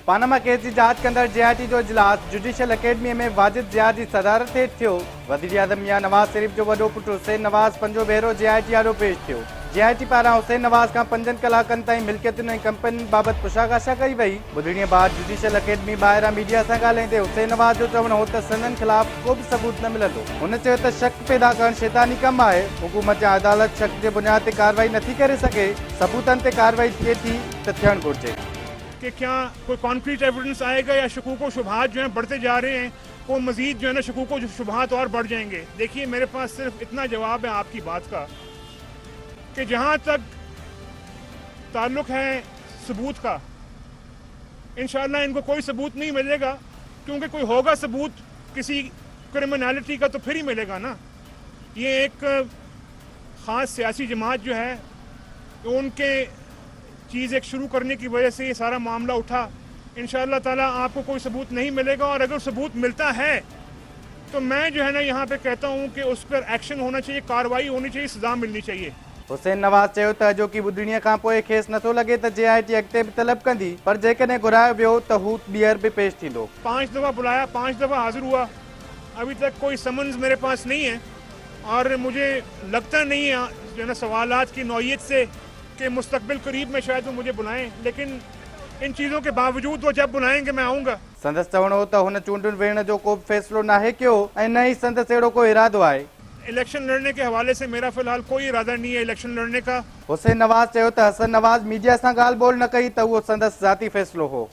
Panama case की जांच कंदड़ JIT जो इजलास जुडिशियल अकेडमी में वाजिद ज़िया की सदारत हेठि थियो। वज़ीर आज़म मियां नवाज़ शरीफ जो वॾो पुटु हुसैन नवाज़ पंजो भेरो JIT आॾो पेश थियो। JIT पारां हुसैन नवाज़ खां 5 कलाकनि ताईं मिल्कियतुनि ऐं कंपनियुनि बाबति पुछागाछा कई वई। ॿुधणीअ बाद जुडिशियल अकेडमी ॿाहिरां मीडिया सां ॻाल्हाईंदे हुसैन नवाज़ जो चवणु हो त संदनि ख़िलाफ़ को बि सबूत न मिलंदो। हुन चयो त शक पैदा करणु शैतानी कमु आहे। हुकूमत या अदालत शक जे बुनियाद ते कार्रवाई नथी करे सघे। सबूतनि ते कार्रवाई थिए थी त थियणु घुरिजे। कि क्या कोई कॉन्क्रीट एविडेंस आएगा या शकूक व शुबहात जो हैं बढ़ते जा रहे हैं, वो मजीद जो है ना शकूक व शुबहात और बढ़ जाएंगे। देखिए मेरे पास सिर्फ इतना जवाब है आपकी बात का कि जहाँ तक ताल्लुक है सबूत का, इंशाअल्लाह इनको कोई सबूत नहीं मिलेगा, क्योंकि कोई होगा सबूत किसी क्रिमिनलिटी का तो फिर ही मिलेगा ना। ये एक ख़ास सियासी जमात जो है उनके चीज़ एक शुरू करने की वजह से ये सारा मामला उठा। इंशाअल्लाह ताला आपको कोई सबूत नहीं मिलेगा, और अगर सबूत मिलता है तो मैं जो है ना यहाँ पे कहता हूँ कि उस पर एक्शन होना चाहिए, कार्रवाई होनी चाहिए, सजा मिलनी चाहिए। हुसैन नवाज़ चयो त अॼोकी ॿुधणीअ खां पोइ खेसि नथो लॻे त JIT अॻिते बि तलब कंदी, पर जेकॾहिं घुरायो वियो त हू ॿीहर भी पेश थींदो। 5 दफ़ा बुलाया, 5 दफ़ा हाजिर हुआ, अभी तक कोई समन्स मेरे पास नहीं है, और मुझे लगता नहीं है जो है ना सवालात की नौयत से कि मुस्तकबिल करीब में शायद वो मुझे बुलाएं, लेकिन इन चीज़ों के बावजूद वो जब बुलाएंगे मैं आऊँगा। संदसि चवणो हो त हुन चूंडुनि वेहण जो को फ़ैसिलो नाहे कयो ऐं न ई संदसि अहिड़ो को इरादो आहे। इलेक्शन लड़ने के हवाले से मेरा फिलहाल कोई इरादा नहीं है इलेक्शन लड़ने का। हुसैन नवाज़ चयो त हसन नवाज़ मीडिया सां ॻाल्हि ॿोल न कई त उहो संदसि ज़ाती फ़ैसिलो हो।